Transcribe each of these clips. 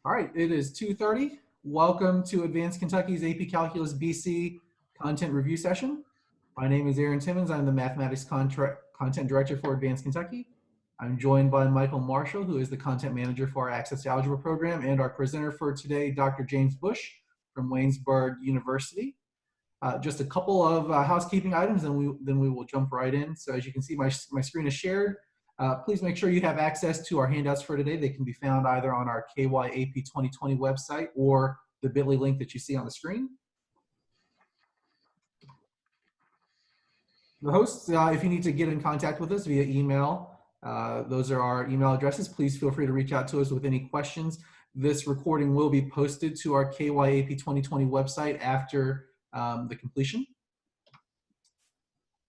All right, it is 2:30. Welcome to Advanced Kentucky's AP Calculus BC content review session. My name is Aaron Timmons. I'm the Mathematics Content Director for Advanced Kentucky. I'm joined by Michael Marshall, who is the Content Manager for our Access to Algebra program, and our presenter for today, Dr. James Bush from Waynesburg University. Just a couple of housekeeping items, and then we will jump right in. So as you can see, my screen is shared. Please make sure you have access to our handouts for today. They can be found either on our KYAP 2020 website or the bit.ly link that you see on the screen. The hosts, if you need to get in contact with us via email, those are our email addresses. Please feel free to reach out to us with any questions. This recording will be posted to our KYAP 2020 website after the completion.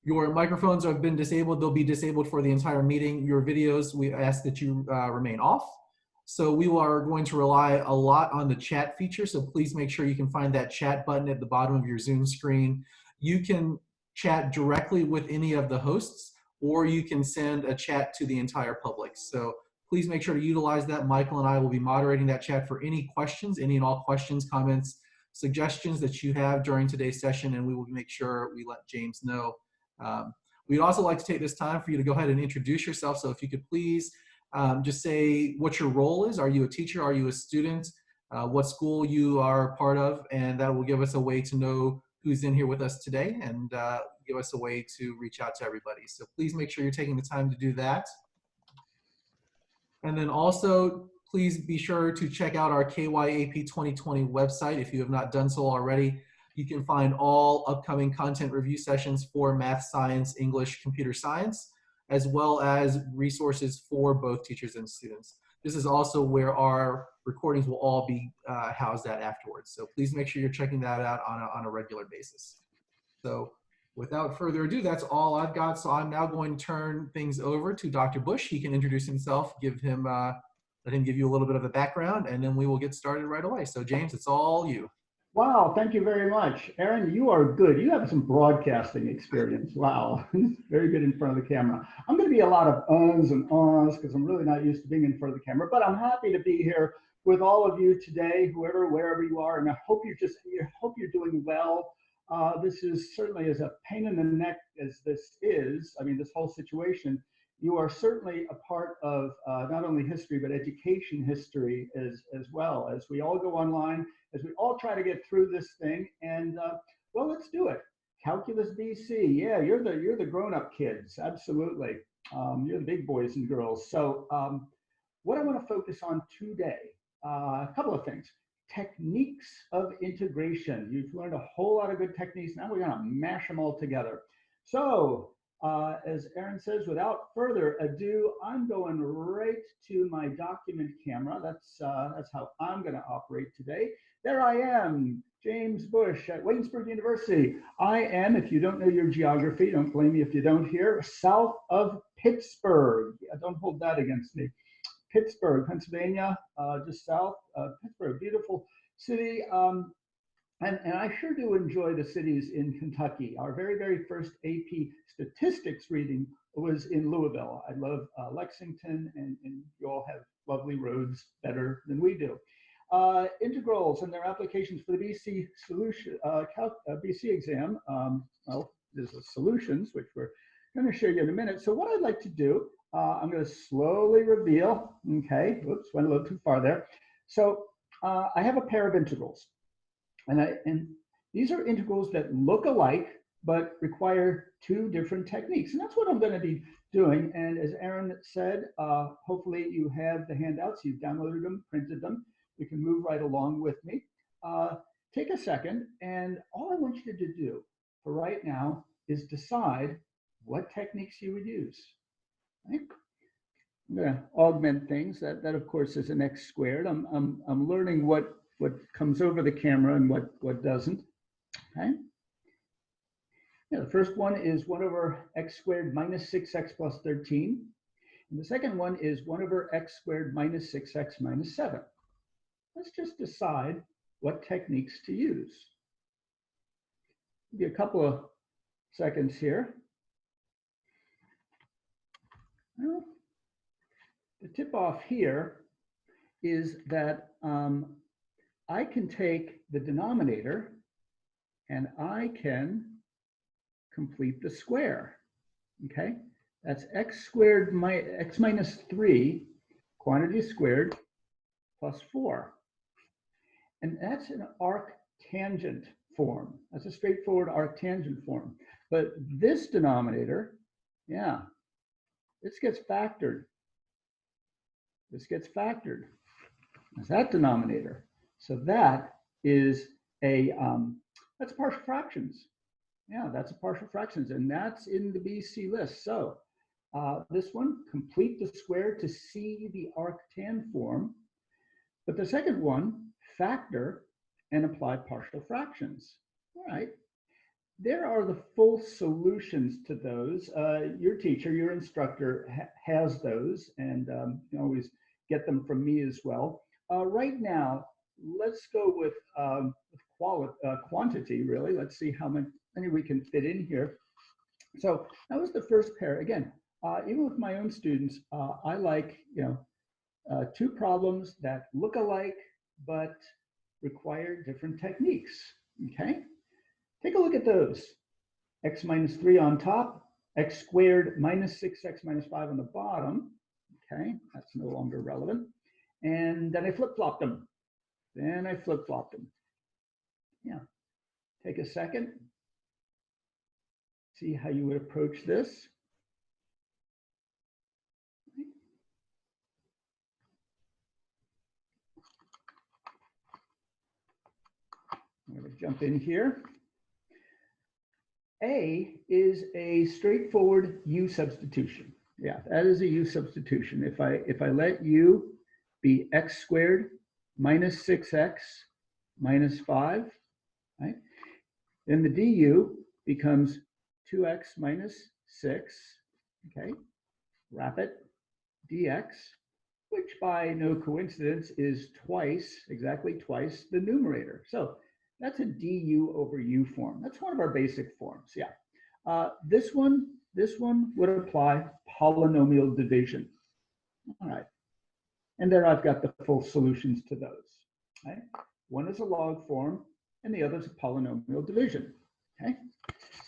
Your microphones have been disabled. They'll be disabled for the entire meeting. Your videos, we ask that you remain off. So we are going to rely a lot on the chat feature. So please make sure you can find that chat button at the bottom of your Zoom screen. You can chat directly with any of the hosts, or you can send a chat to the entire public. So please make sure to utilize that. Michael and I will be moderating that chat for any questions, any and all questions, comments, suggestions that you have during today's session, and we will make sure we let James know. We'd also like to take this time for you to go ahead and introduce yourself. So if you could please just say what your role is. Are you a teacher? Are you a student? What school you are part of? And that will give us a way to know who's in here with us today and give us a way to reach out to everybody. So please make sure you're taking the time to do that. And then also, please be sure to check out our KYAP 2020 website if you have not done so already. You can find all upcoming content review sessions for math, science, English, computer science, as well as resources for both teachers and students. This is also where our recordings will all be housed at afterwards. So please make sure you're checking that out on a regular basis. So without further ado, that's all I've got. So I'm now going to turn things over to Dr. Bush. He can introduce himself, let him give you a little bit of a background, and then we will get started right away. So James, it's all you. Wow, thank you very much. Aaron, you are good. You have some broadcasting experience. Wow, very good in front of the camera. I'm going to be a lot of ums and ahs because I'm really not used to being in front of the camera, but I'm happy to be here with all of you today, wherever you are, and I hope you're doing well. This is certainly as a pain in the neck as this is. I mean, this whole situation. You are certainly a part of not only history, but education history as well, as we all go online, as we all try to get through this thing. And well, let's do it. Calculus BC, yeah, you're the grown-up kids, absolutely. You're the big boys and girls. So what I want to focus on today, a couple of things. Techniques of integration. You've learned a whole lot of good techniques. Now we're going to mash them all together. So as Aaron says, without further ado, I'm going right to my document camera. That's how I'm going to operate today. There I am, James Bush at Waynesburg University. I am, if you don't know your geography, don't blame me if you don't here, south of Pittsburgh. Don't hold that against me. Pittsburgh, Pennsylvania, just south of Pittsburgh, beautiful city. And I sure do enjoy the cities in Kentucky. Our very, very first AP statistics reading was in Louisville. I love Lexington, and you all have lovely roads better than we do. Integrals and their applications for the BC solution, BC exam. Well, there's the solutions, which we're going to show you in a minute. So what I'd like to do, I'm going to slowly reveal. Okay, whoops, went a little too far there. So I have a pair of integrals. And these are integrals that look alike, but require two different techniques. And that's what I'm going to be doing. And as Aaron said, hopefully you have the handouts. You've downloaded them, printed them. You can move right along with me. Take a second. And all I want you to do for right now is decide what techniques you would use. Right? I'm going to augment things. That of course, is an x squared. I'm learning what comes over the camera and what doesn't. Okay. Yeah, the first one is 1 over x squared minus 6x plus 13. And the second one is 1 over x squared minus 6x minus 7. Let's just decide what techniques to use. Give you a couple of seconds here. Well, the tip off here is that I can take the denominator and I can complete the square, okay? That's x squared, x minus 3, quantity squared, plus 4. And that's an arctangent form. That's a straightforward arctangent form. But this denominator, yeah, this gets factored. This gets factored. That's that denominator. So that is a, that's partial fractions. Yeah, that's a partial fractions, and that's in the BC list. So this one, complete the square to see the arctan form. But the second one, factor and apply partial fractions. All right. There are the full solutions to those. Your teacher, your instructor has those, and you can always get them from me as well. Right now, let's go with quantity, really. Let's see how many we can fit in here. So that was the first pair. Again, even with my own students, I like, two problems that look alike, but require different techniques, okay? Take a look at those. X minus 3 on top, x squared minus 6x minus 5 on the bottom, okay? That's no longer relevant. And then I flip-flopped them. Yeah, take a second. See how you would approach this. I'm going to jump in here. A is a straightforward U substitution. Yeah, that is a U substitution. If I let U be x squared minus 6x minus 5, right? Then the du becomes 2x minus 6, okay? Wrap it, dx, which by no coincidence is twice, exactly twice the numerator. So that's a du over u form. That's one of our basic forms, yeah. This one would apply polynomial division. All right. And there I've got the full solutions to those. Right? One is a log form, and the other is a polynomial division. Okay.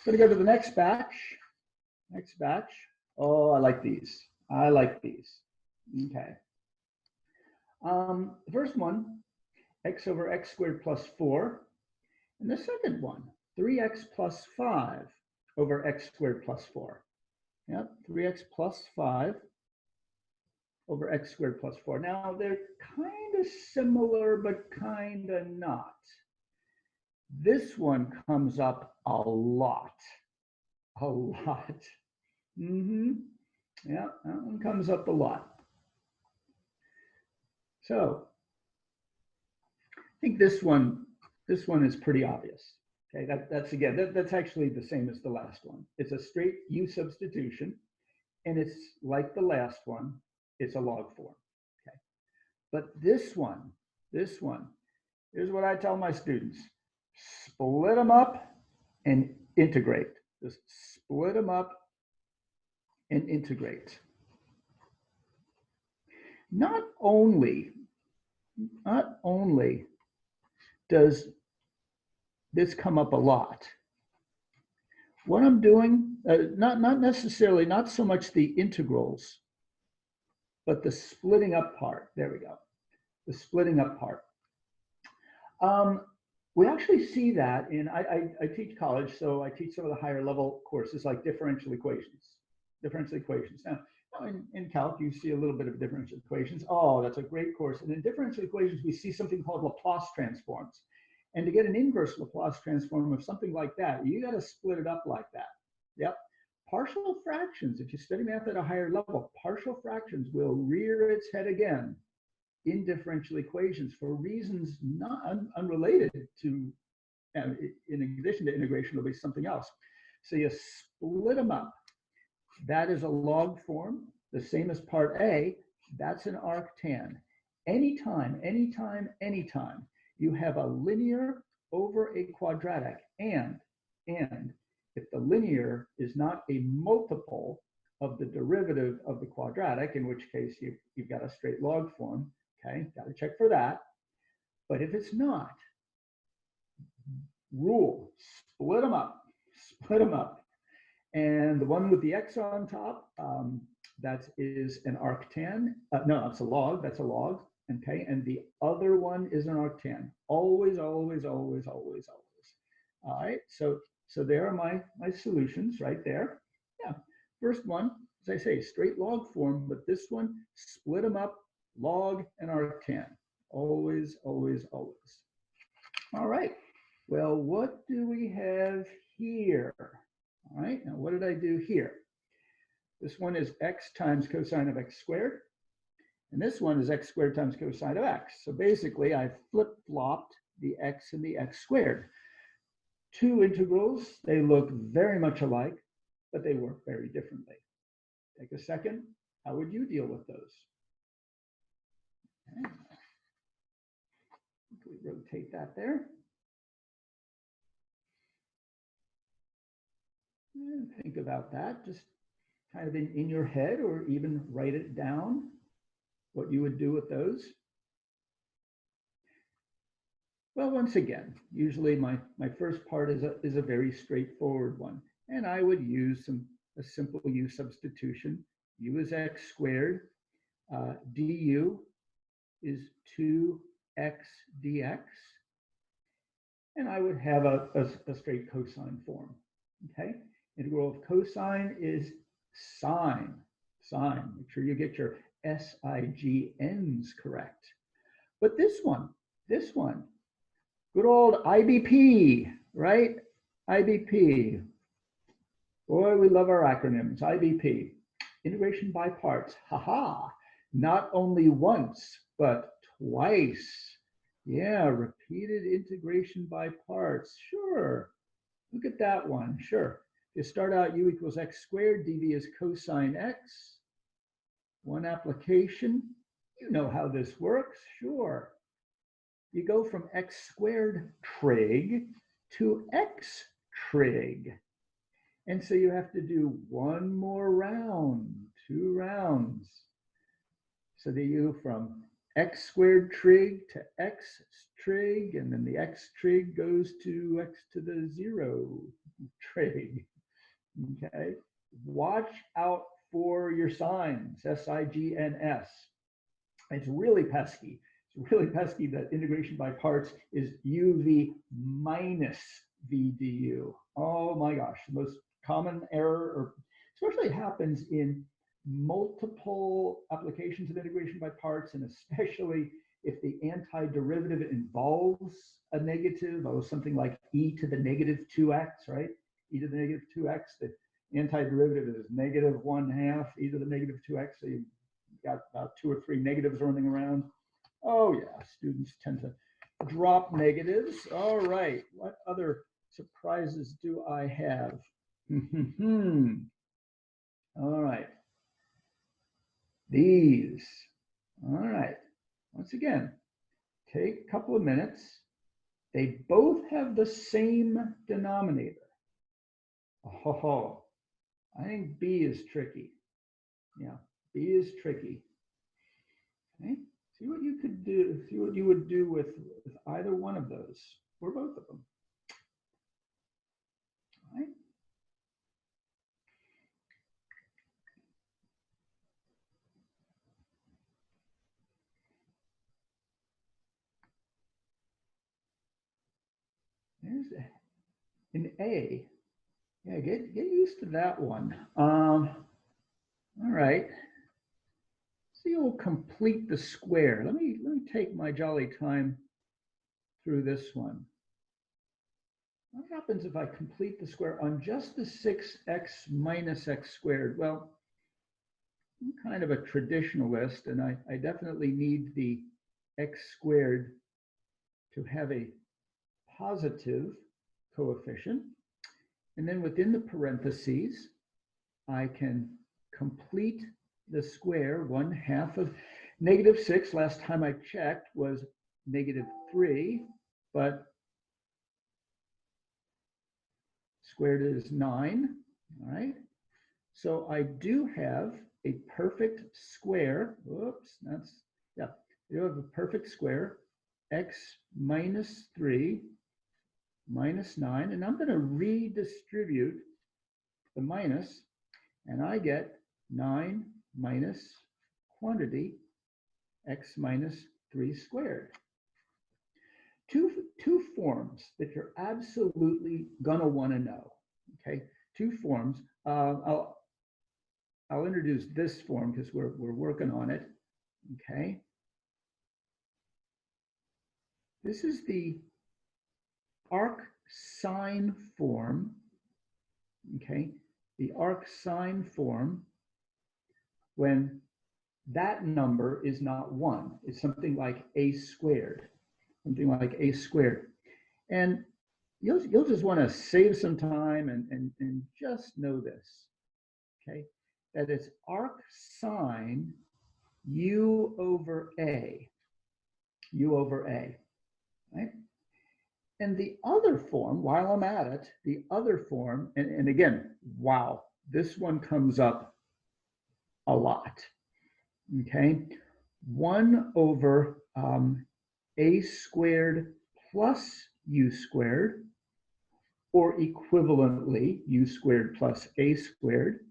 Going to go to the next batch. Next batch. Oh, I like these. I like these. Okay. The first one, x over x squared plus 4. And the second one, 3x plus 5 over x squared plus 4. Yep, 3x plus 5 over x squared plus 4. Now, they're kind of similar, but kind of not. This one comes up a lot. A lot. Yeah, that one comes up a lot. So, I think this one is pretty obvious. Okay, that's actually the same as the last one. It's a straight U substitution, and it's like the last one, it's a log form. Okay, but this one, here's what I tell my students: split them up and integrate. Just split them up and integrate. Not only does this come up a lot. What I'm doing, not necessarily, not so much the integrals, but the splitting up part. There we go. The splitting up part. We actually see that in, I teach college, so I teach some of the higher level courses like differential equations. Now, in calc, you see a little bit of differential equations. Oh, that's a great course. And in differential equations, we see something called Laplace transforms. And to get an inverse Laplace transform of something like that, you got to split it up like that. Yep. Partial fractions, if you study math at a higher level, partial fractions will rear its head again in differential equations for reasons not unrelated to, in addition to integration, there'll be something else. So you split them up. That is a log form, the same as part A. That's an arctan. Anytime you have a linear over a quadratic, and if the linear is not a multiple of the derivative of the quadratic, in which case you've got a straight log form, Okay, got to check for that. But if it's not, rule, split them up, split them up. And the one with the X on top, that is an arctan. No, it's a log, that's a log. Okay, and the other one is an arctan. Always, always, always, always, always. All right, so there are my solutions right there. Yeah, first one, as I say, straight log form, but this one, split them up, log and arctan. Always, always, always. All right, well, what do we have here? All right, now what did I do here? This one is x times cosine of x squared. And this one is x squared times cosine of x. So basically, I flip-flopped the x and the x squared. Two integrals, they look very much alike, but they work very differently. Take a second. How would you deal with those? Okay. We rotate that there. And think about that, just kind of in your head, or even write it down, what you would do with those. Well, once again, usually my first part is a very straightforward one, and I would use a simple U substitution. U is x squared, du is 2x dx, and I would have a straight cosine form. Okay, integral of cosine is sine. Sine. Make sure you get your SIGNs correct. But this one, good old IBP, right? IBP. Boy, we love our acronyms. IBP. Integration by parts. Haha. Not only once, but twice. Yeah, repeated integration by parts. Sure. Look at that one. Sure. You start out u equals x squared, dv is cosine x. One application, you know how this works, sure. You go from x squared trig to x trig. And so you have to do one more round, 2 rounds. So that you from x squared trig to x trig, and then the x trig goes to x to the 0 trig. Okay, watch out for your signs, SIGNS. It's really pesky. It's really pesky that integration by parts is UV minus VDU. Oh my gosh, the most common error, or especially happens in multiple applications of integration by parts, and especially if the antiderivative involves a negative, something like e to the negative 2x, right? E to the negative 2x, the antiderivative is negative 1/2 e to the negative 2x, so you've got about 2 or 3 negatives running around. Oh yeah, students tend to drop negatives. All right, what other surprises do I have? All right, these. All right, once again, take a couple of minutes. They both have the same denominator. Oh, I think B is tricky. Yeah, B is tricky. Okay, see what you could do, see what you would do with either one of those, or both of them. All right. There's an A. Yeah, get used to that one. All right. So you'll complete the square. Let me take my jolly time through this one. What happens if I complete the square on just the 6x minus x squared? Well, I'm kind of a traditionalist, and I definitely need the x squared to have a positive coefficient. And then within the parentheses, I can complete the square. 1/2 of -6, last time I checked, was -3, but squared is 9, all right? So I do have a perfect square. Whoops, that's, yeah, you have a perfect square, x minus 3 minus 9, and I'm going to redistribute the minus, and I get 9 minus quantity x minus 3 squared. Two forms that you're absolutely going to want to know, okay? Two forms. I'll introduce this form because we're working on it, okay? This is the Arcsine form, okay? The Arcsine form when that number is not 1. It's something like a squared, something like a squared. And you'll just want to save some time and just know this, okay? That it's arcsine u over a, right? And the other form, while I'm at it, the other form, and again, wow, this one comes up a lot, okay? 1 over a squared plus u squared, or equivalently, u squared plus a squared.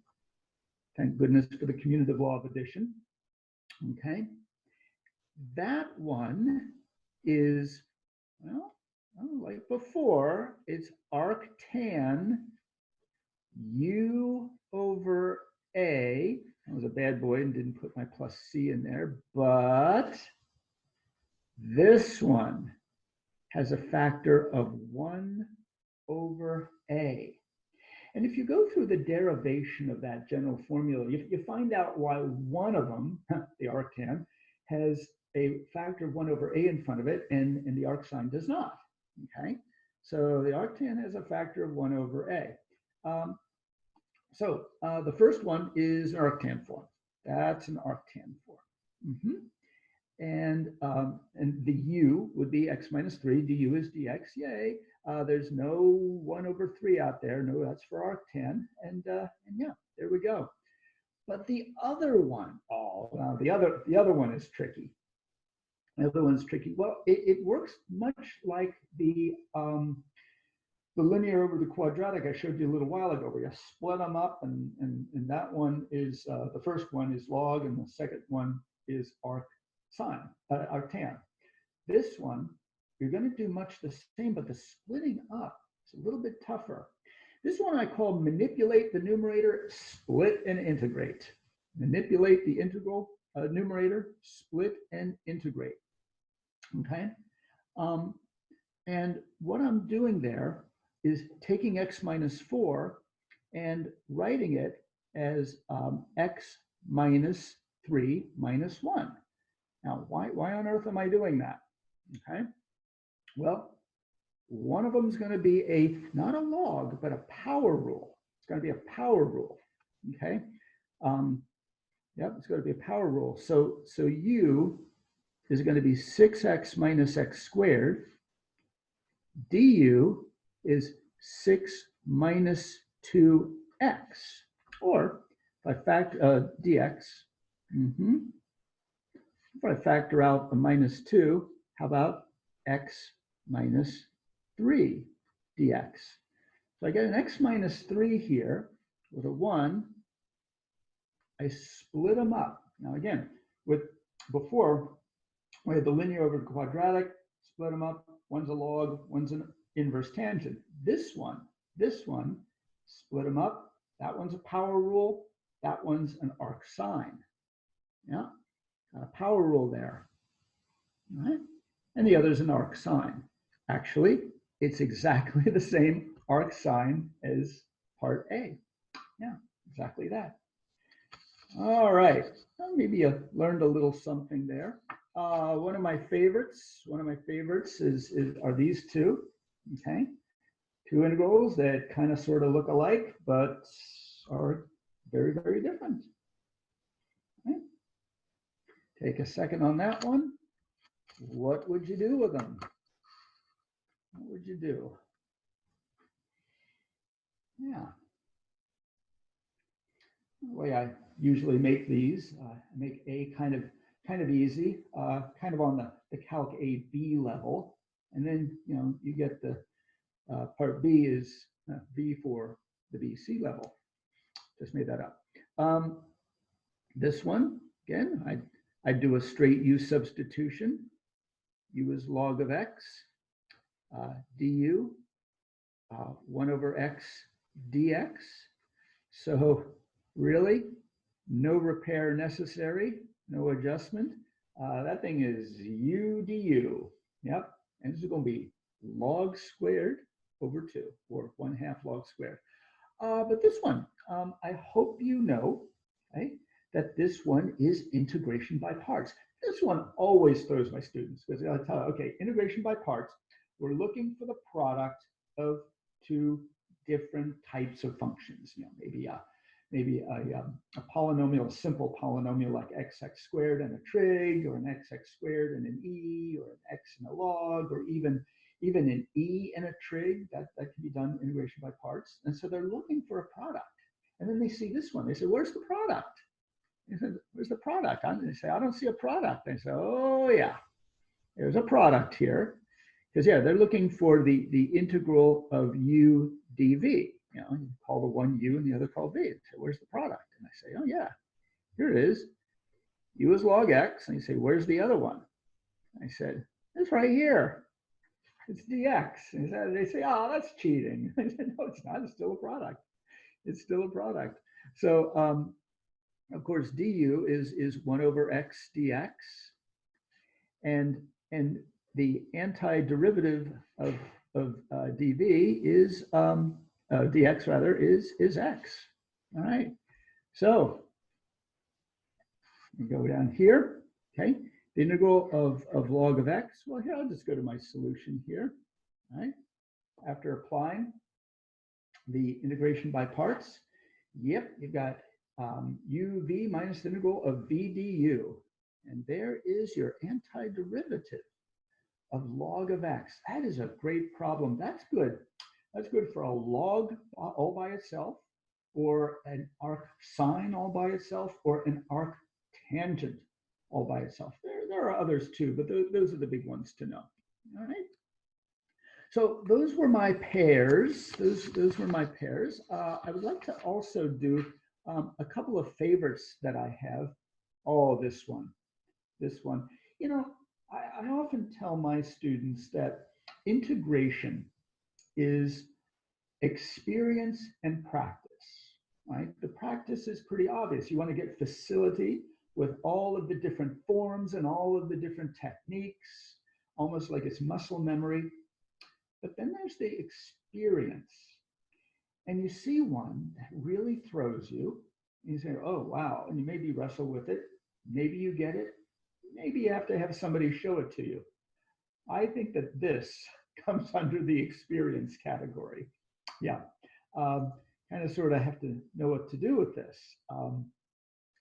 Thank goodness for the commutative law of addition, okay? That one is, well, like before, it's arctan u over a. I was a bad boy and didn't put my plus c in there, but this one has a factor of 1 over a. And if you go through the derivation of that general formula, you find out why one of them, the arctan, has a factor of 1 over a in front of it, and the arcsine does not. Okay, so the arctan has a factor of 1 over a. The first one is an arctan form. That's an arctan form. And the u would be x minus 3. du is dx. Yay! There's no 1 over 3 out there. No, that's for arctan. And yeah, there we go. But the other one, the other one is tricky. The other one's tricky. Well, it works much like the linear over the quadratic I showed you a little while ago, where you split them up, and that one is, the first one is log, and the second one is arctan. This one, you're going to do much the same, but the splitting up is a little bit tougher. This one I call manipulate the numerator, split and integrate. Manipulate the integral numerator, split and integrate. Okay, and what I'm doing there is taking x minus 4 and writing it as x minus 3 minus 1. Now, why on earth am I doing that? Okay, well, one of them is going to be not a log, but a power rule. It's going to be a power rule. Okay, yep, it's going to be a power rule. So u is going to be 6x minus x squared. Du is 6 minus 2x, or if I factor dx. If I factor out the minus 2, how about x minus 3 dx? So I get an x minus 3 here with a 1. I split them up. Now again, before, we had the linear over the quadratic, split them up. One's a log, one's an inverse tangent. This one, split them up. That one's a power rule. That one's an arcsine. Yeah, got a power rule there. All right, and the other's an arcsine. Actually, it's exactly the same arcsine as part A. Yeah, exactly that. All right, well, maybe you learned a little something there. One of my favorites are these two. Okay, two integrals that kind of sort of look alike, but are very, very different. Okay. Take a second on that one. What would you do with them? What would you do? Yeah. The way I usually make these, I make a kind of kind of easy, kind of on the Calc AB level. And then, you know, you get the part B is B for the BC level. Just made that up. This one, again, I do a straight U substitution. U is log of x, du, 1 over x dx. So really, no repair necessary, no adjustment. That thing is u du. Yep, and this is going to be log squared over 2, or 1/2 log squared. But this one, I hope you know, okay, that this one is integration by parts. This one always throws my students, because I tell them, okay, integration by parts, we're looking for the product of two different types of functions. You know, maybe a polynomial, a simple polynomial like xx squared and a trig, or an xx squared and an e, or an x and a log, or even an e and a trig. That can be done integration by parts. And so they're looking for a product. And then they see this one. They say, where's the product? They said, where's the product? And they say, I don't see a product. They say, oh yeah, there's a product here. Because yeah, they're looking for the integral of u dv. You know, you call the one u and the other call v. They say, where's the product? And I say, oh yeah, here it is. U is log x. And you say, where's the other one? I said, it's right here. It's dx. And they say, oh, that's cheating. I said, no, it's not. It's still a product. It's still a product. So of course, du is 1 over x dx. And the antiderivative of dv is dx rather is x. All right. So we go down here. Okay. The integral of log of x. Well, here I'll just go to my solution here. All right. After applying the integration by parts, yep, you've got uv minus the integral of v du. And there is your antiderivative of log of x. That is a great problem. That's good. That's good for a log all by itself, or an arcsine all by itself, or an arctangent all by itself. There are others too, but those are the big ones to know. All right. So those were my pairs. Those were my pairs. I would like to also do a couple of favorites that I have. Oh, this one. You know, I often tell my students that integration is experience and practice, right? The practice is pretty obvious. You want to get facility with all of the different forms and all of the different techniques, almost like it's muscle memory. But then there's the experience. And you see one that really throws you. And you say, oh, wow. And you maybe wrestle with it. Maybe you get it. Maybe you have to have somebody show it to you. I think that this comes under the experience category. Yeah, kind of sort of have to know what to do with this.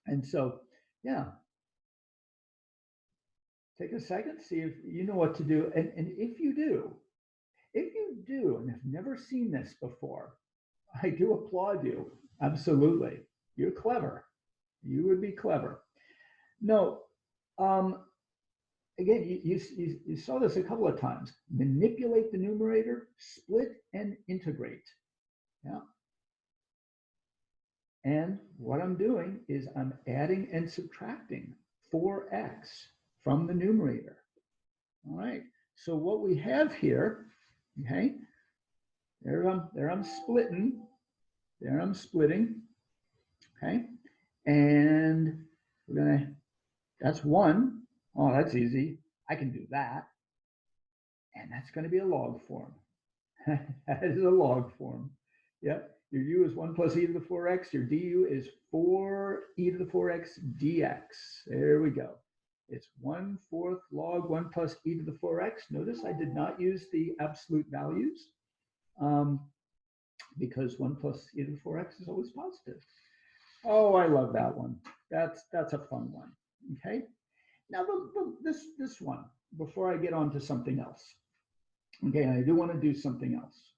And so, yeah, take a second, see if you know what to do. And if you do, and have never seen this before, I do applaud you. Absolutely. You're clever. You would be clever. No, again, you saw this a couple of times. Manipulate the numerator, split and integrate. Yeah. And what I'm doing is I'm adding and subtracting 4x from the numerator. All right. So what we have here, okay, there I'm splitting. There I'm splitting. Okay. And we're gonna, that's 1. Oh, that's easy. I can do that. And that's going to be a log form. That is a log form. Yep. Your u is 1 plus e to the 4x. Your du is 4e to the 4x dx. There we go. It's 1/4 log 1 plus e to the 4x. Notice I did not use the absolute values because 1 plus e to the 4x is always positive. Oh, I love that one. That's a fun one. Okay. Now, this one, before I get on to something else, okay, I do want to do something else.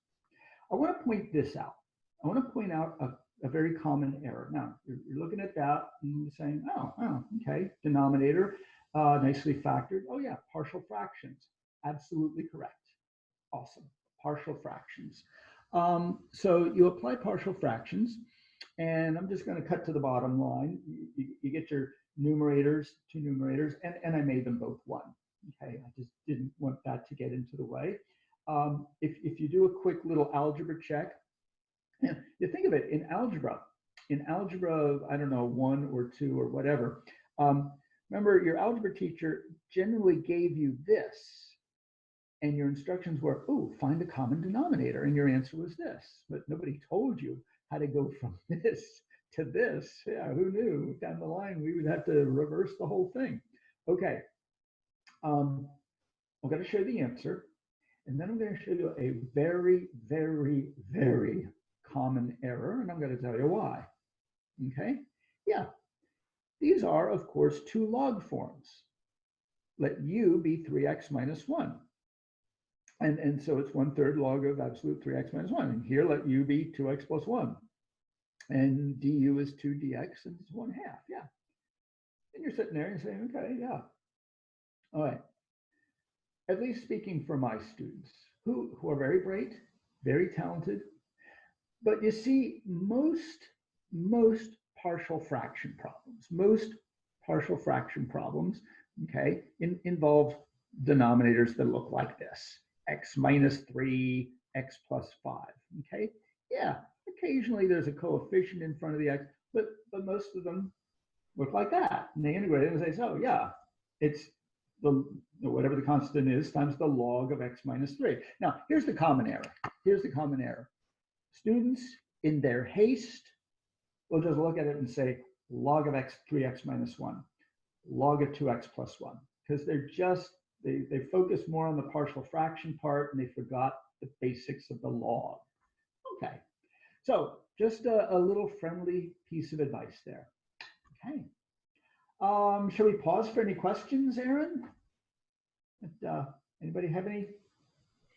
I want to point this out. I want to point out a very common error. Now, you're looking at that and you're saying, oh, okay, denominator. nicely factored. Oh yeah, partial fractions. Absolutely correct. Awesome. Partial fractions. So you apply partial fractions, and I'm just going to cut to the bottom line. You get your numerators, two numerators, and I made them both 1. Okay, I just didn't want that to get into the way. If you do a quick little algebra check, you think of it in algebra, I don't know, 1 or 2 or whatever. Remember, your algebra teacher generally gave you this, and your instructions were, oh, find a common denominator, and your answer was this. But nobody told you how to go from this to this. Yeah, who knew? Down the line, we would have to reverse the whole thing. Okay, I'm going to show you the answer, and then I'm going to show you a very, very, very common error, and I'm going to tell you why. Okay, yeah, these are, of course, 2 log forms. Let u be 3x minus 1. And so it's 1/3 log of absolute 3x minus 1. And here, let u be 2x plus 1. And du is 2 dx, and it's 1/2. Yeah. And you're sitting there and saying, okay, yeah. All right. At least speaking for my students, who are very bright, very talented. But you see, most partial fraction problems, okay, involve denominators that look like this. X minus 3, x plus 5, okay? Yeah, occasionally there's a coefficient in front of the x, but most of them look like that. And they integrate it and say, so yeah, it's the whatever the constant is times the log of x minus 3. Now, here's the common error. Students, in their haste, will just look at it and say log of 3x minus 1, log of 2x plus 1, because they're just, they focus more on the partial fraction part, and they forgot the basics of the log. Okay, so just a little friendly piece of advice there. Okay, shall we pause for any questions, Aaron? Anybody have any?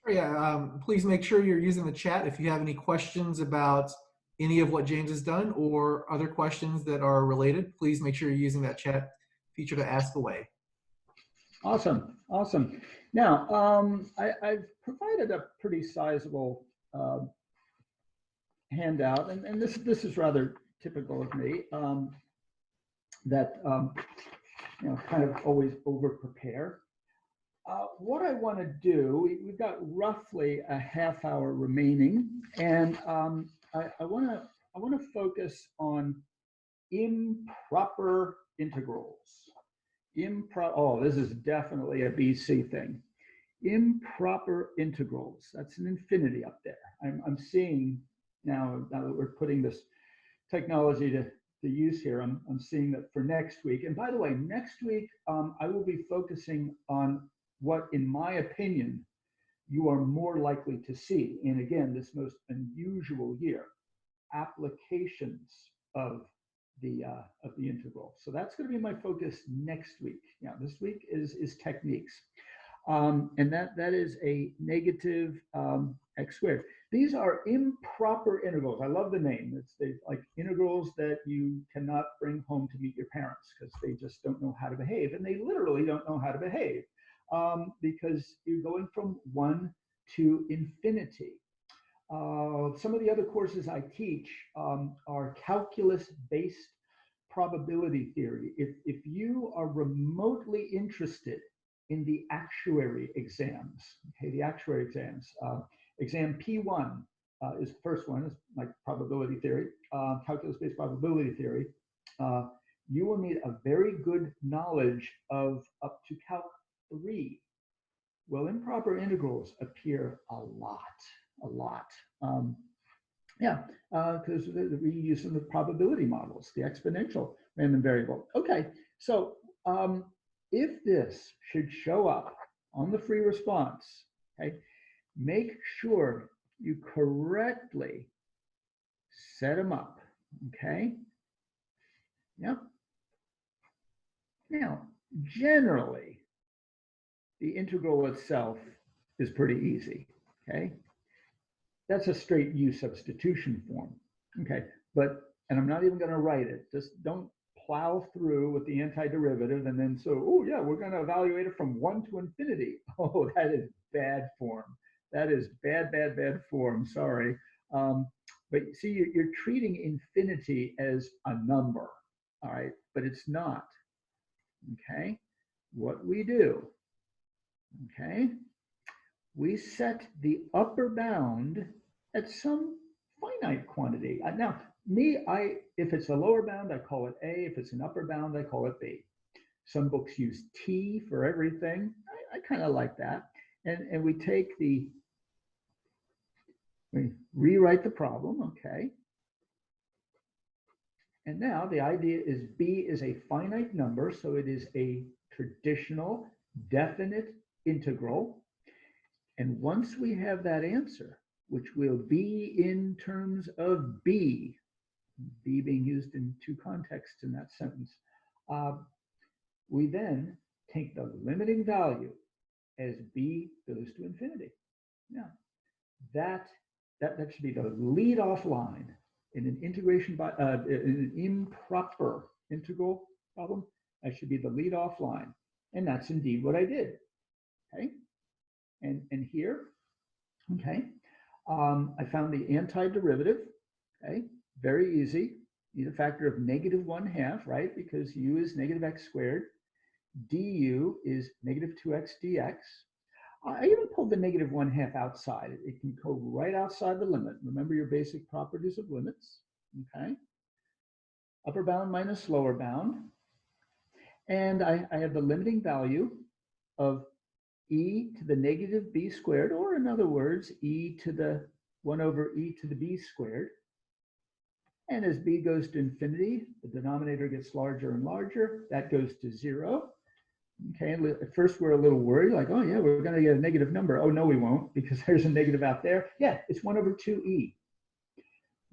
Yeah, please make sure you're using the chat if you have any questions about any of what James has done or other questions that are related. Please make sure you're using that chat feature to ask away. Awesome, awesome. Now, I've provided a pretty sizable handout, and this is rather typical of me, that you know, kind of always over prepare. What I want to do, we've got roughly a half hour remaining, and I want to focus on improper integrals. Oh, this is definitely a BC thing. Improper integrals. That's an infinity up there. I'm seeing now that we're putting this technology to use here, I'm seeing that for next week. And by the way, next week I will be focusing on what, in my opinion, you are more likely to see in, again, this most unusual year, applications of the integral. So that's going to be my focus next week. Yeah, this week is techniques, and that is a negative x squared. These are improper integrals. I love the name. It's like integrals that you cannot bring home to meet your parents because they just don't know how to behave, and they literally don't know how to behave because you're going from 1 to infinity. Some of the other courses I teach are calculus-based probability theory. If you are remotely interested in the actuary exams, okay, the actuary exams, exam P1 is the first one, is like probability theory, calculus-based probability theory. You will need a very good knowledge of up to Calc 3. Well, improper integrals appear a lot. Yeah, because we use some of the probability models, the exponential random variable. Okay, so if this should show up on the free response, okay, make sure you correctly set them up, okay? Yep. Now, generally, the integral itself is pretty easy, okay? That's a straight U substitution form, okay? And I'm not even going to write it. Just don't plow through with the antiderivative and then so, oh yeah, we're going to evaluate it from 1 to infinity. Oh, that is bad form. That is bad, bad, bad form. Sorry. But see, you're treating infinity as a number, all right? But it's not, okay? What we do, okay? We set the upper bound at some finite quantity. Now, if it's a lower bound, I call it A. If it's an upper bound, I call it B. Some books use T for everything. I kind of like that. And we rewrite the problem, okay? And now the idea is B is a finite number, so it is a traditional definite integral. And once we have that answer, which will be in terms of B being used in two contexts in that sentence, we then take the limiting value as B goes to infinity. Now, that should be the lead-off line in an integration by in an improper integral problem. That should be the lead-off line, and that's indeed what I did. Okay, and here, okay, I found the antiderivative. Okay, very easy. Need a factor of -1/2, right? Because u is -x squared. Du is -2x dx. I even pulled the -1/2 outside. It can go right outside the limit. Remember your basic properties of limits, okay? Upper bound minus lower bound. And I have the limiting value of e to the -b squared, or in other words, e to the 1 over e to the b squared. And as b goes to infinity, the denominator gets larger and larger. That goes to 0. Okay, and at first we're a little worried, like, oh yeah, we're going to get a negative number. Oh no, we won't, because there's a negative out there. Yeah, it's 1 over 2e.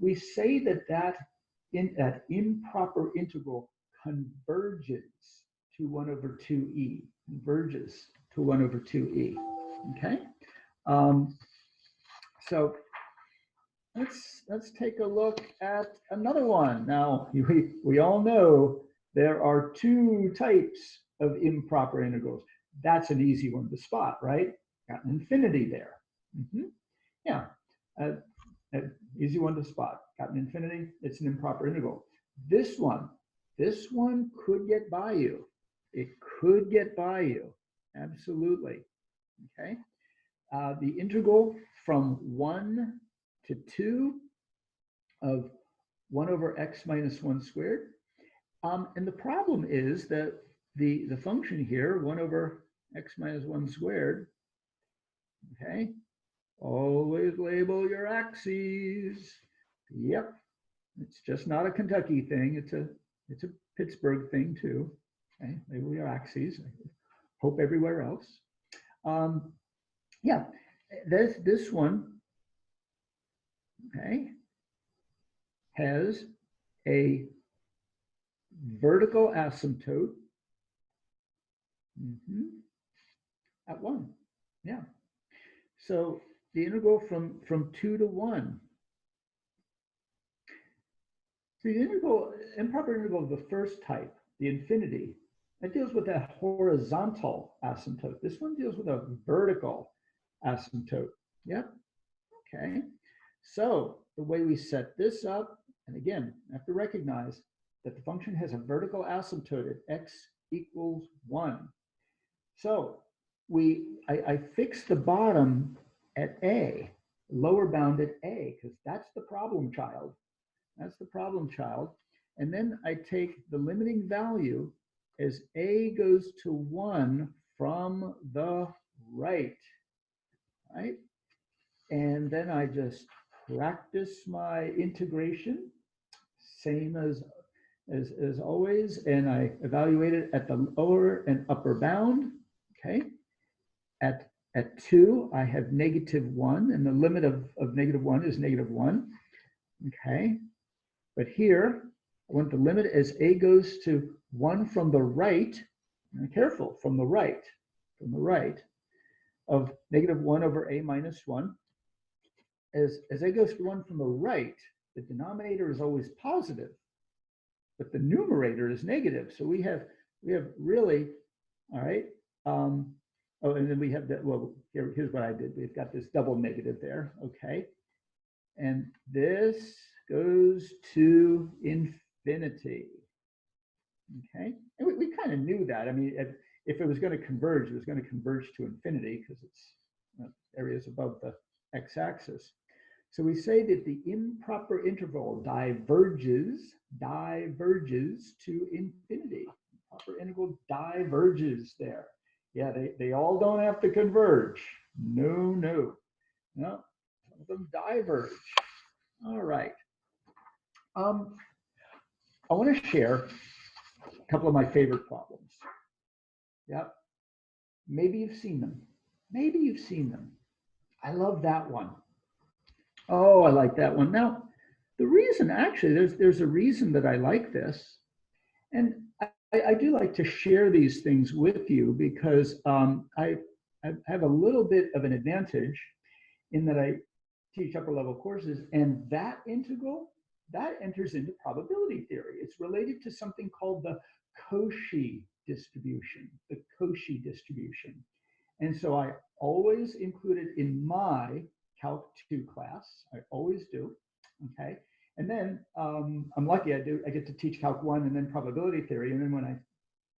We say that improper integral converges to 1 over 2e, converges to 1 over 2e. Okay, so let's take a look at another one. Now we all know there are two types of improper integrals. That's an easy one to spot, right? Got an infinity there. Yeah, an easy one to spot. Got an infinity, it's an improper integral. This one could get by you. It could get by you, absolutely, okay? The integral from 1 to 2 of 1 over x minus 1 squared. And the problem is that the function here, 1 over x minus 1 squared, okay, always label your axes. Yep, it's just not a Kentucky thing. It's a Pittsburgh thing too. Okay, label your axes. Hope everywhere else. Yeah, there's this one, okay, has a vertical asymptote at 1. Yeah. So the integral from 2 to 1. So the improper integral of the first type, the infinity, that deals with a horizontal asymptote. This one deals with a vertical asymptote. Yep. Okay. So the way we set this up, and again, I have to recognize that the function has a vertical asymptote at x equals 1. So I fix the bottom at a, lower bound at a, because that's the problem child. That's the problem child. And then I take the limiting value as a goes to 1 from the right, right? And then I just practice my integration, same as always, and I evaluate it at the lower and upper bound, okay? At 2, I have -1, and the limit of -1 is -1, okay? But here, I want the limit as a goes to 1 from the right, and careful, from the right, of -1 over a minus 1. As a goes to 1 from the right, the denominator is always positive. but the numerator is negative. So we have really, all right. Oh, and then we have that. Well, here's what I did. We've got this double negative there. Okay. And this goes to infinity. Okay. And we kind of knew that. I mean, if it was going to converge, it was going to converge to infinity because it's areas above the x-axis. So we say that the improper interval diverges to infinity. Improper integral diverges there. Yeah, they all don't have to converge. No. Some of them diverge. All right. I want to share a couple of my favorite problems. Yep. Maybe you've seen them. Maybe you've seen them. I love that one. Oh, I like that one. Now, the reason, actually, there's a reason that I like this. And I do like to share these things with you because I have a little bit of an advantage in that I teach upper level courses, and that integral, that enters into probability theory. It's related to something called the Cauchy distribution, And so I always include it in my Calc 2 class. I always do, okay? And then I'm lucky I get to teach Calc 1 and then probability theory. And then when I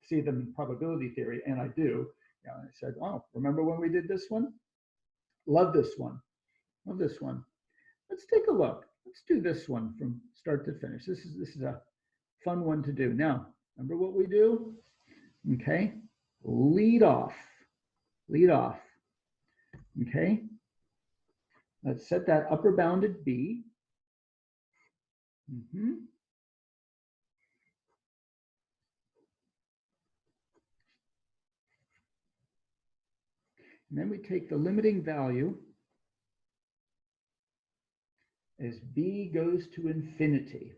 see them in probability theory, and I do, I said, oh, remember when we did this one? Love this one. Love this one. Let's take a look. Let's do this one from start to finish. This is a fun one to do. Now, remember what we do? Okay, lead off. Okay, let's set that upper bound at B. And then we take the limiting value as B goes to infinity.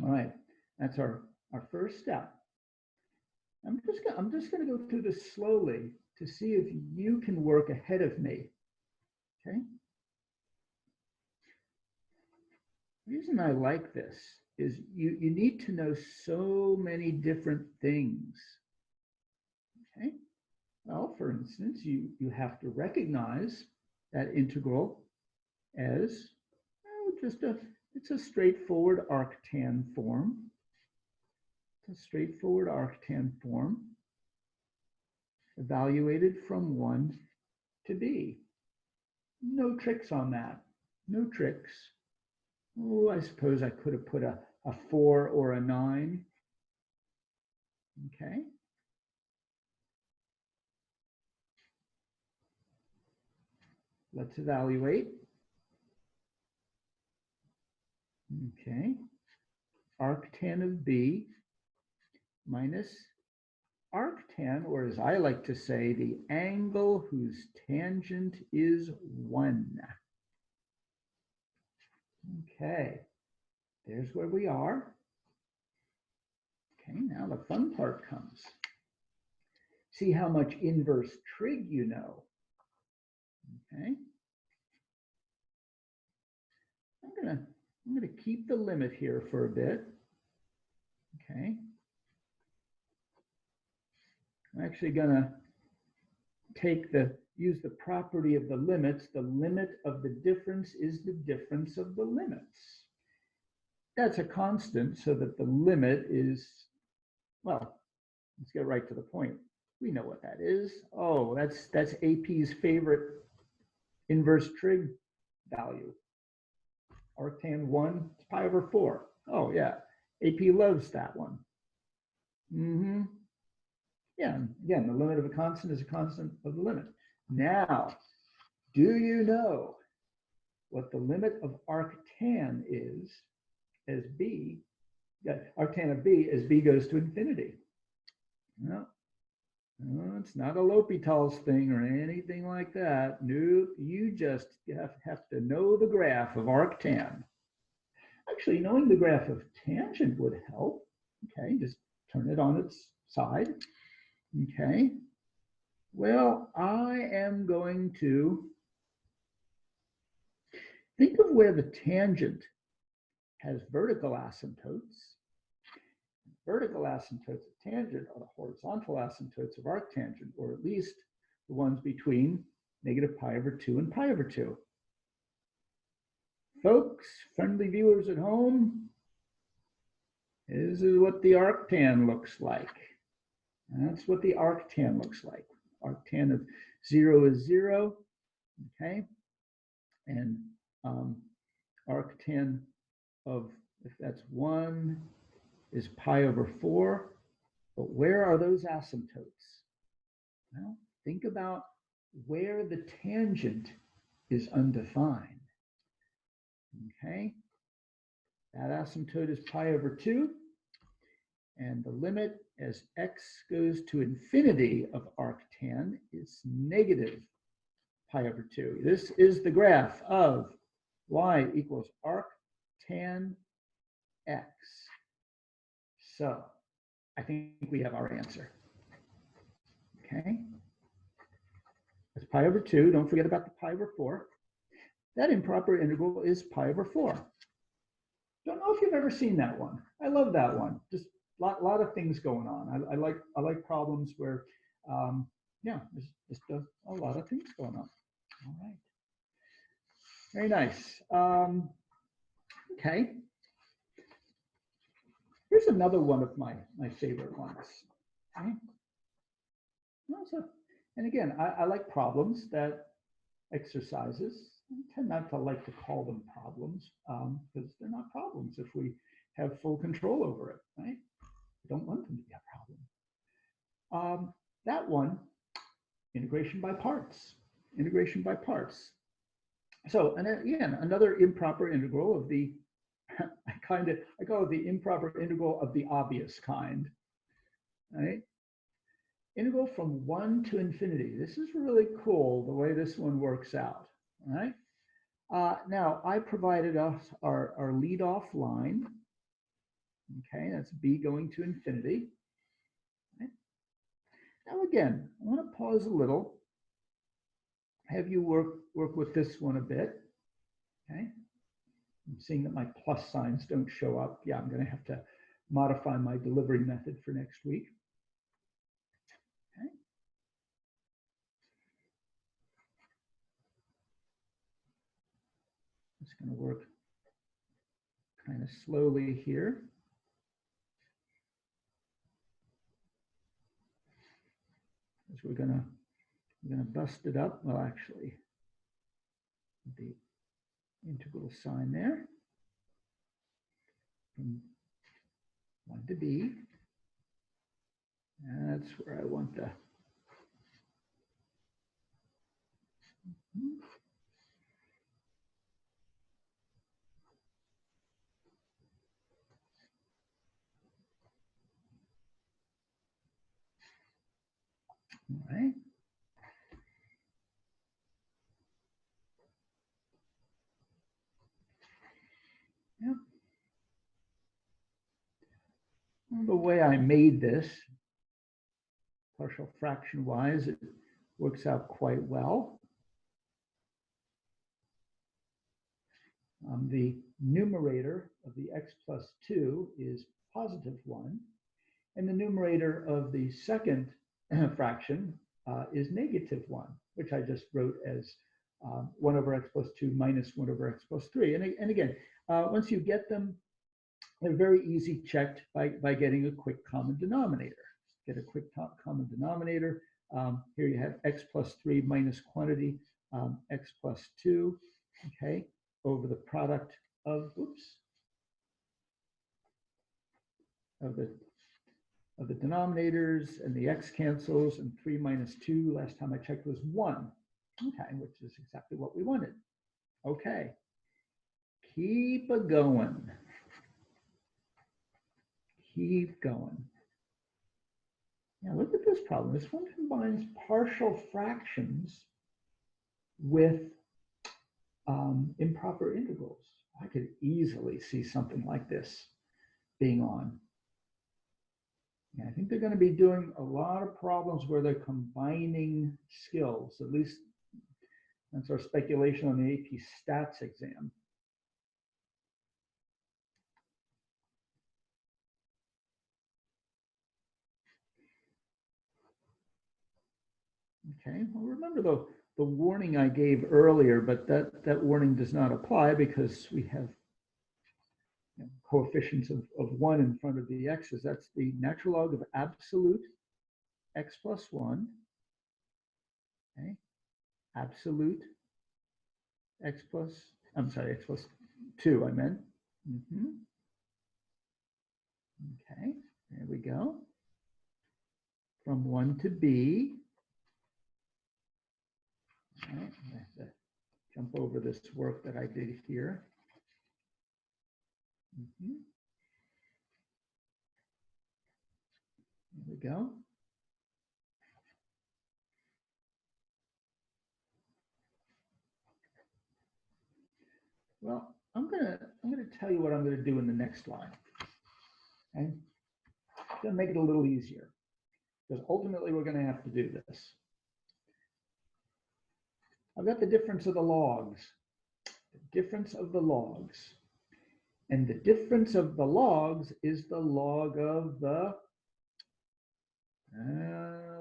All right, that's our first step. I'm just going to go through this slowly to see if you can work ahead of me. Okay. The reason I like this is you need to know so many different things. Okay. Well, for instance, you have to recognize that integral as it's a straightforward arctan form. It's a straightforward arctan form evaluated from 1 to B. No tricks on that. No tricks. Oh, I suppose I could have put a 4 or a 9. Okay. Let's evaluate. Okay. Arctan of B minus arctan, or as I like to say, the angle whose tangent is 1. Okay, there's where we are. Okay, now the fun part comes. See how much inverse trig you know. Okay. I'm gonna keep the limit here for a bit. Okay. I'm actually gonna use the property of the limits. The limit of the difference is the difference of the limits. That's a constant, so that the limit is, well, let's get right to the point. We know what that is. Oh, that's AP's favorite inverse trig value. Arctan 1 is pi over 4. Oh yeah, AP loves that one. Yeah, again, the limit of a constant is a constant of the limit. Now, do you know what the limit of arctan is as B, arctan of B as B goes to infinity? No, it's not a L'Hopital's thing or anything like that. Nope, you just have to know the graph of arctan. Actually, knowing the graph of tangent would help. Okay, just turn it on its side. Okay, well, I am going to think of where the tangent has vertical asymptotes vertical asymptotes of tangent are the horizontal asymptotes of arctangent, or at least the ones between negative pi over 2 and pi over 2. Folks, friendly viewers at home, this is what the arctan looks like. That's what the arctan looks like. Arctan of 0 is 0, okay? And arctan of, if that's 1, is pi over 4. But where are those asymptotes? Well, think about where the tangent is undefined. Okay, that asymptote is pi over 2, and the limit as x goes to infinity of arctan is negative pi over 2. This is the graph of y equals arctan x. So I think we have our answer. Okay, it's pi over 2. Don't forget about the pi over 4. That improper integral is pi over 4. Don't know if you've ever seen that one. I love that one. Just a lot of things going on. I like problems where, yeah, there's just a lot of things going on. All right. Very nice. Okay. Here's another one of my favorite ones. Okay. Also, and again, I like problems that exercises. I tend not to like to call them problems because they're not problems if we have full control over it, right? We don't want them to be a problem. That one, integration by parts. Integration by parts. So, and again, another improper integral of the, I call it the improper integral of the obvious kind, right? Integral from 1 to infinity. This is really cool, the way this one works out, all right? Now, I provided us our lead-off line. Okay, that's b going to infinity. Okay. Now, again, I want to pause a little, have you work with this one a bit. Okay, I'm seeing that my plus signs don't show up. Yeah, I'm going to have to modify my delivery method for next week. Okay. It's going to work kind of slowly here. Because we're gonna bust it up. Well, actually, the integral sign there from 1 to b. That's where I want the. All right. Yep. Well, the way I made this, partial fraction wise, it works out quite well. The numerator of the x plus 2 is positive 1, and the numerator of the second fraction is negative 1, which I just wrote as 1 over x plus 2 minus 1 over x plus 3. And again, once you get them, they're very easy checked by getting a quick common denominator. Get a quick common denominator. Here you have x plus 3 minus quantity, x plus 2, okay, over the product of, of the denominators, and the x cancels, and 3 minus 2, last time I checked, was 1. Okay, which is exactly what we wanted. Okay, keep a going. Keep going. Now look at this problem. This one combines partial fractions with improper integrals. I could easily see something like this being on. And I think they're going to be doing a lot of problems where they're combining skills. At least that's our speculation on the AP Stats exam. Okay, well, remember the warning I gave earlier, but that warning does not apply because we have coefficients of 1 in front of the x's. That's the natural log of absolute x plus 1. Okay, absolute x plus 2, I meant. Okay, there we go. From 1 to b. All right, I have to jump over this work that I did here. There we go. Well, I'm gonna tell you what I'm gonna do in the next line. Okay, I'm gonna make it a little easier because ultimately we're gonna have to do this. I've got the difference of the logs. The difference of the logs. And the difference of the logs is the log of the,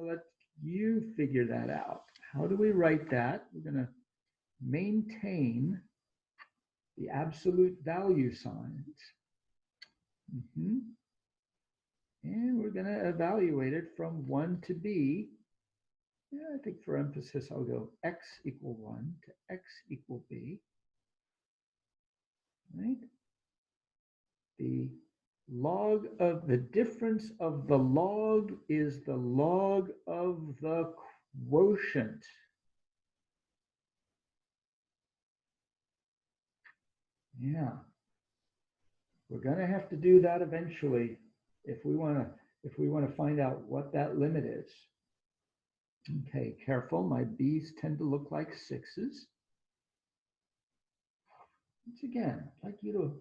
let you figure that out. How do we write that? We're going to maintain the absolute value signs. And we're going to evaluate it from 1 to b. Yeah, I think for emphasis, I'll go x equal 1 to x equal b. Right? The log of the difference of the log is the log of the quotient. Yeah, we're going to have to do that eventually if we want to find out what that limit is. Okay, careful. My b's tend to look like 6's. Once again, I'd like you to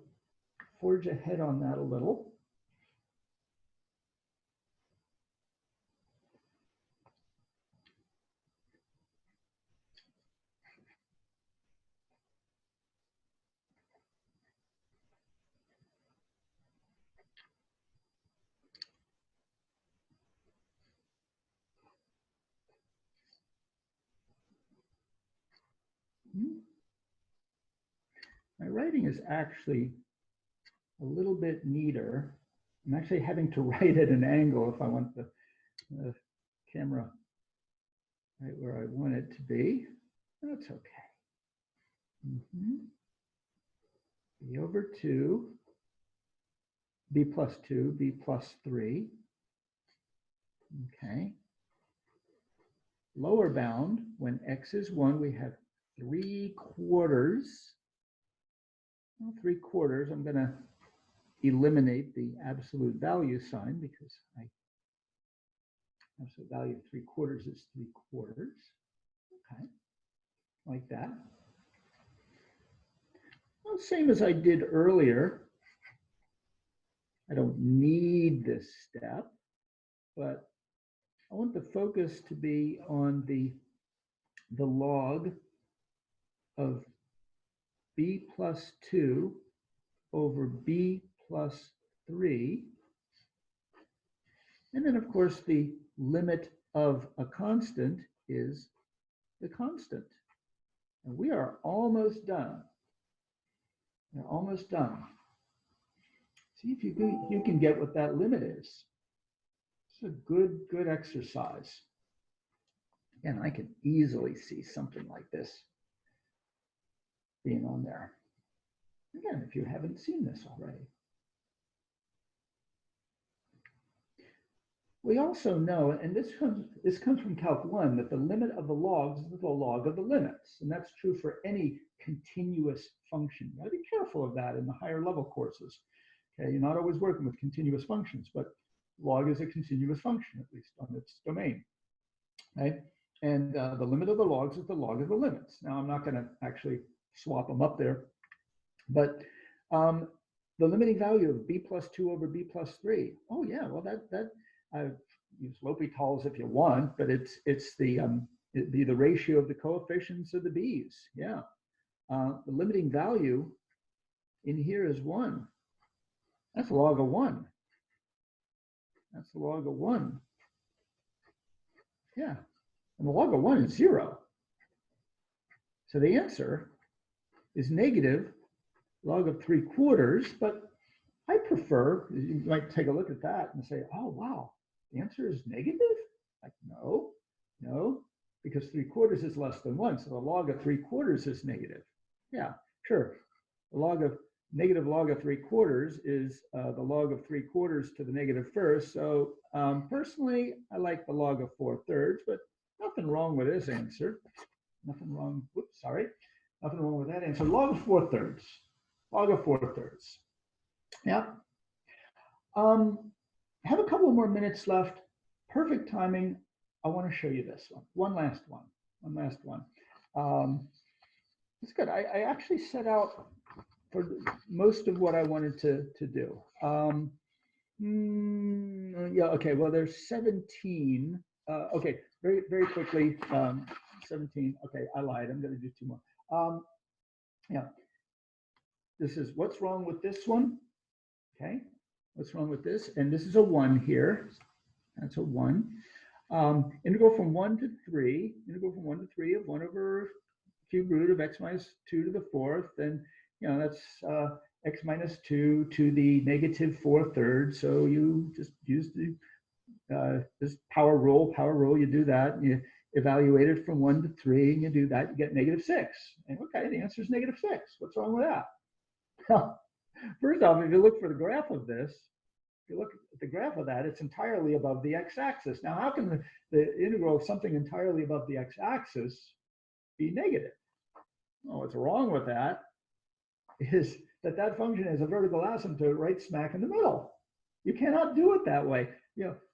forge ahead on that a little. My writing is actually a little bit neater. I'm actually having to write at an angle if I want the camera right where I want it to be. That's okay. B over 2, b plus 2, b plus 3. Okay. Lower bound, when x is 1, we have 3/4. Well, 3/4, I'm going to eliminate the absolute value sign because absolute value of 3/4 is 3/4. Okay, like that. Well, same as I did earlier. I don't need this step, but I want the focus to be on the log of b plus 2 over b plus 3. And then, of course, the limit of a constant is the constant. And we are almost done. We're almost done. See if you can get what that limit is. It's a good exercise. Again, I can easily see something like this being on there. Again, if you haven't seen this already. We also know, and this comes from Calc 1, that the limit of the logs is the log of the limits. And that's true for any continuous function. You gotta be careful of that in the higher level courses. Okay, you're not always working with continuous functions, but log is a continuous function, at least on its domain. Right? And the limit of the logs is the log of the limits. Now, I'm not going to actually swap them up there, but the limiting value of b plus 2 over b plus 3. Oh yeah, well that use L'Hopital's if you want, but it's the ratio of the coefficients of the b's. Yeah, the limiting value in here is 1. That's log of 1. That's the log of 1. Yeah. And the log of 1 is 0. So the answer is negative log of 3/4, but I prefer, you might take a look at that and say, oh, wow, the answer is negative? Like, no, because 3/4 is less than 1, so the log of 3/4 is negative. Yeah, sure. The log of negative log of 3/4 is the log of 3/4 to the negative first. So personally, I like the log of 4/3, but nothing wrong with this answer. Nothing wrong. Whoops, sorry. Nothing wrong with that answer. Log of 4/3. Log of 4/3. Yeah. I have a couple more minutes left. Perfect timing. I want to show you this one. One last one. It's good. I actually set out for most of what I wanted to do. Yeah, okay, well, there's 17. Okay, very quickly, 17. Okay, I lied. I'm going to do 2 more. Yeah, this is what's wrong with this one. Okay, what's wrong with this? And this is a 1 here. That's a 1. Integral from 1 to 3. Integral from 1 to 3 of 1 over cube root of x minus 2 to the 4th. And that's x minus 2 to the negative 4/3. So you just use the this power rule. You do that. And you evaluate it from 1 to 3, and you do that. You get negative 6. And okay, the answer is negative 6. What's wrong with that? Well, first off, if you look for the graph of this, if you look at the graph of that, it's entirely above the x-axis. Now, how can the integral of something entirely above the x-axis be negative? Well, what's wrong with that is that function has a vertical asymptote right smack in the middle. You cannot do it that way.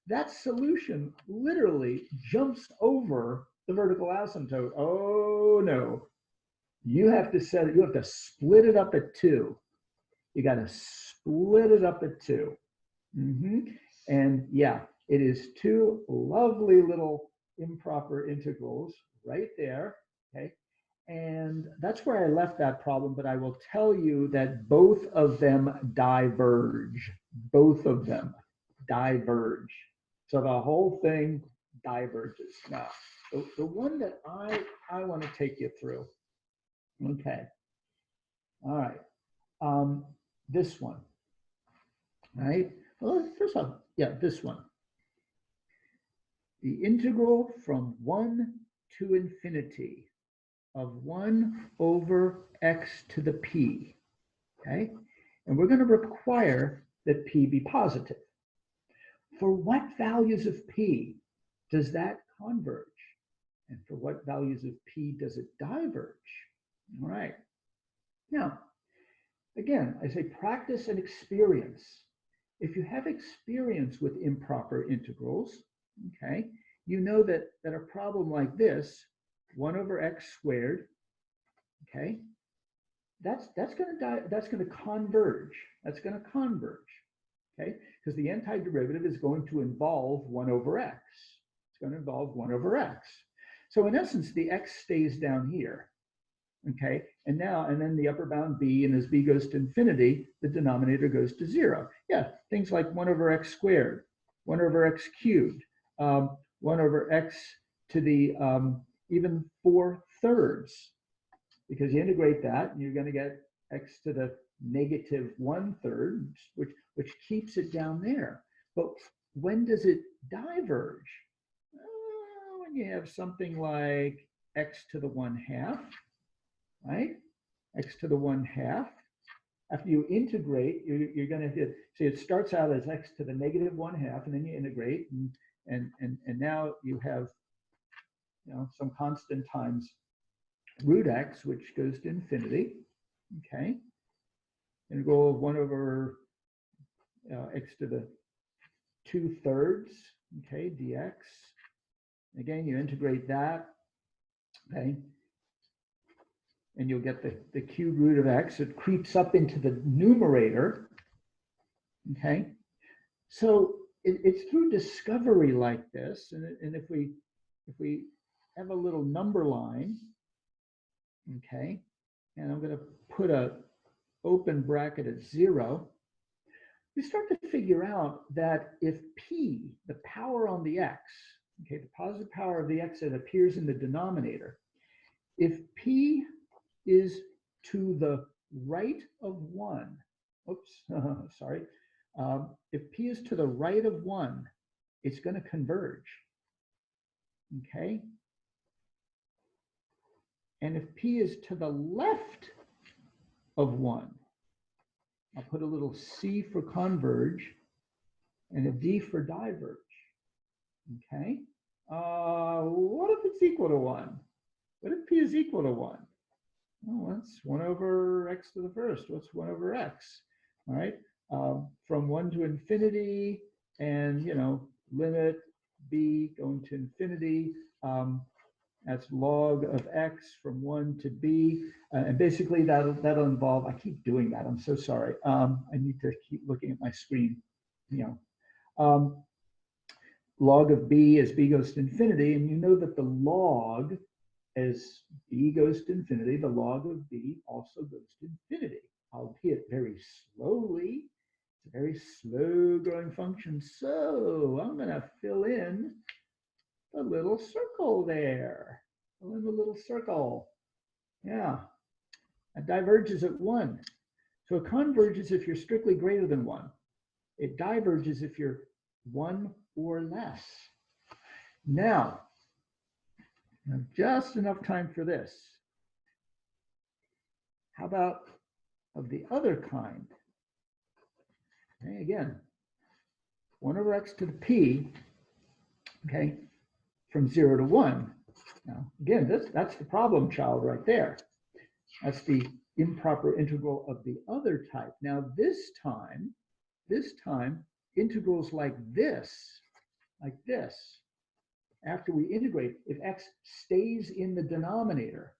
That solution literally jumps over the vertical asymptote. Oh no. You have to split it up at 2. You got to split it up at 2. And yeah, it is 2 lovely little improper integrals right there. Okay. And that's where I left that problem, but I will tell you that both of them diverge. Both of them diverge. So the whole thing diverges. Now, the one that I want to take you through. Okay. All right. This one. All right. Well, first off, yeah, this one. The integral from 1 to infinity of 1 over x to the p. Okay. And we're going to require that p be positive. For what values of p does that converge? And for what values of p does it diverge? All right. Now, again, I say practice and experience. If you have experience with improper integrals, okay, you know that a problem like this, 1 over x squared, okay, that's going to converge. That's going to converge. Okay, because the antiderivative is going to involve 1 over x. It's going to involve 1 over x. So in essence, the x stays down here. Okay, and then the upper bound b, and as b goes to infinity, the denominator goes to 0. Yeah, things like 1 over x squared, 1 over x cubed, 1 over x to the even 4/3, because you integrate that, and you're going to get x to the negative 1/3, which keeps it down there. But when does it diverge? When you have something like x to the 1/2, right? X to the 1/2. After you integrate, you're going to hit. See, it starts out as x to the negative 1/2, and then you integrate, and now you have some constant times root x, which goes to infinity. Okay. Integral of 1 over x to the 2/3, okay, dx. Again, you integrate that, okay, and you'll get the cube root of x. It creeps up into the numerator, okay. So it's through discovery like this, and if we have a little number line, okay, and I'm going to put a open bracket at 0, you start to figure out that if p, the power on the x, okay, the positive power of the x that appears in the denominator, if p is to the right of 1, oops, sorry, if p is to the right of 1, it's going to converge, okay? And if p is to the left of 1, I'll put a little c for converge and a d for diverge, okay? What if it's equal to 1? What if p is equal to 1? Well, that's 1 over x to the first. What's 1 over x? All right, from 1 to infinity, and, you know, limit b going to infinity. That's log of x from 1 to b. And basically that'll involve, I keep doing that, I'm so sorry. I need to keep looking at my screen, you know. Log of b as b goes to infinity, and you know that the log as b goes to infinity, the log of b also goes to infinity, albeit very slowly. It's a very slow growing function. So I'm going to fill in a little circle there. Fill in a little circle. Yeah. It diverges at 1. So it converges if you're strictly greater than 1. It diverges if you're 1 or less. Now, just enough time for this. How about of the other kind? Okay, again, 1 over x to the p, okay, from 0 to 1. Now, again, that's the problem child right there. That's the improper integral of the other type. Now, this time, integrals like this, after we integrate, if x stays in the denominator,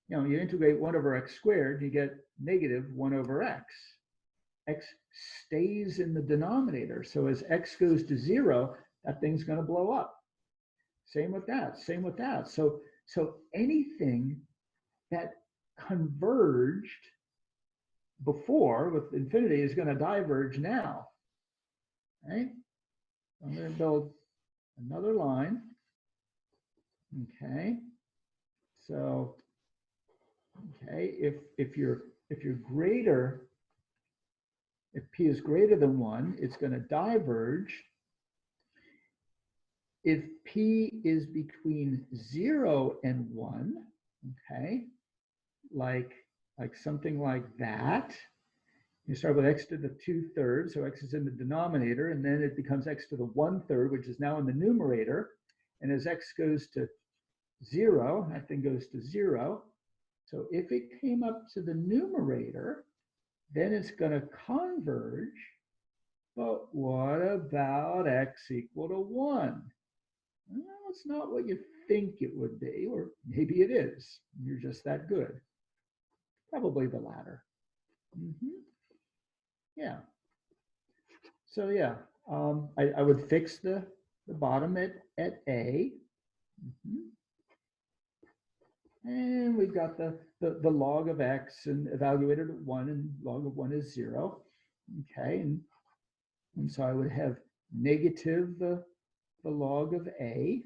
you know, you integrate 1 over x squared, you get negative 1 over x. X stays in the denominator. So as x goes to 0, that thing's going to blow up. Same with that, same with that. So anything that converged before with infinity is going to diverge now. Right? I'm going to build another line. Okay. So, okay, if you're greater, if p is greater than 1, it's going to diverge. If p is between 0 and 1, okay, like something like that, you start with x to the 2/3, so x is in the denominator, and then it becomes x to the 1/3, which is now in the numerator. And as x goes to 0, that thing goes to 0. So if it came up to the numerator, then it's going to converge. But what about x equal to 1? Well, it's not what you think it would be, or maybe it is. You're just that good. Probably the latter. Yeah. So yeah, I would fix the bottom at A. And we've got the log of x and evaluated at 1, and log of 1 is 0. Okay, and so I would have negative the log of A,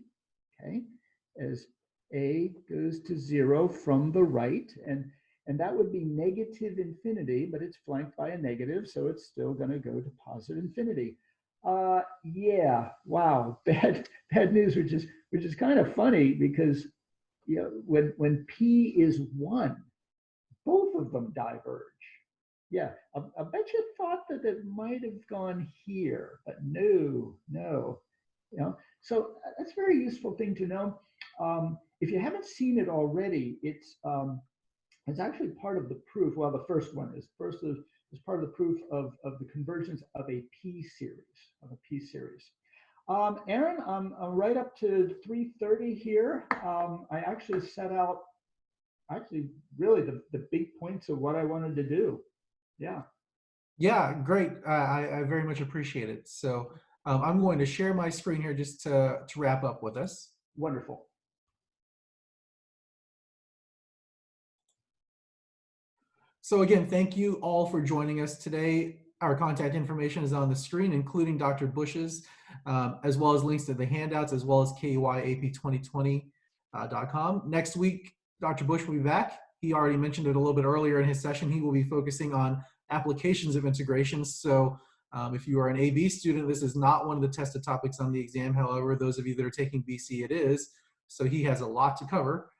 okay, as A goes to 0 from the right, and that would be negative infinity, but it's flanked by a negative, so it's still going to go to positive infinity. Yeah, wow, bad news, which is kind of funny, because you know, when p is 1, both of them diverge. Yeah, I bet you thought that it might have gone here, but no. You know, so that's a very useful thing to know. If you haven't seen it already, it's actually part of the proof. Well, the first one is part of the proof of the convergence of a p series. Aaron, I'm right up to 3:30 here. I actually set out really the big points of what I wanted to do. Yeah. Yeah, great. I very much appreciate it. So I'm going to share my screen here just to wrap up with us. Wonderful. So again, thank you all for joining us today. our contact information is on the screen, including Dr. Bush's, as well as links to the handouts, as well as KYAP2020.com. Next week, Dr. Bush will be back. He already mentioned it a little bit earlier in his session. He will be focusing on applications of integrations. So if you are an AB student, this is not one of the tested topics on the exam. However, those of you that are taking BC, it is. So he has a lot to cover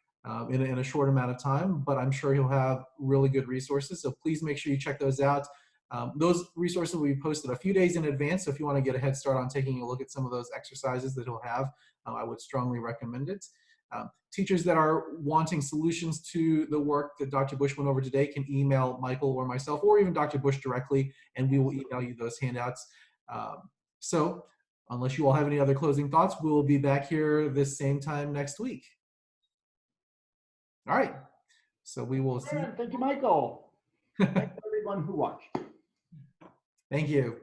in a short amount of time, but I'm sure he'll have really good resources. So please make sure you check those out. Those resources will be posted a few days in advance. So if you want to get a head start on taking a look at some of those exercises that he'll have, I would strongly recommend it. Teachers that are wanting solutions to the work that Dr. Bush went over today can email Michael or myself, or even Dr. Bush directly, and we will email you those handouts. So unless you all have any other closing thoughts, we will be back here this same time next week. All right. So we will see. Thank you, Michael. Thank you, everyone who watched. Thank you.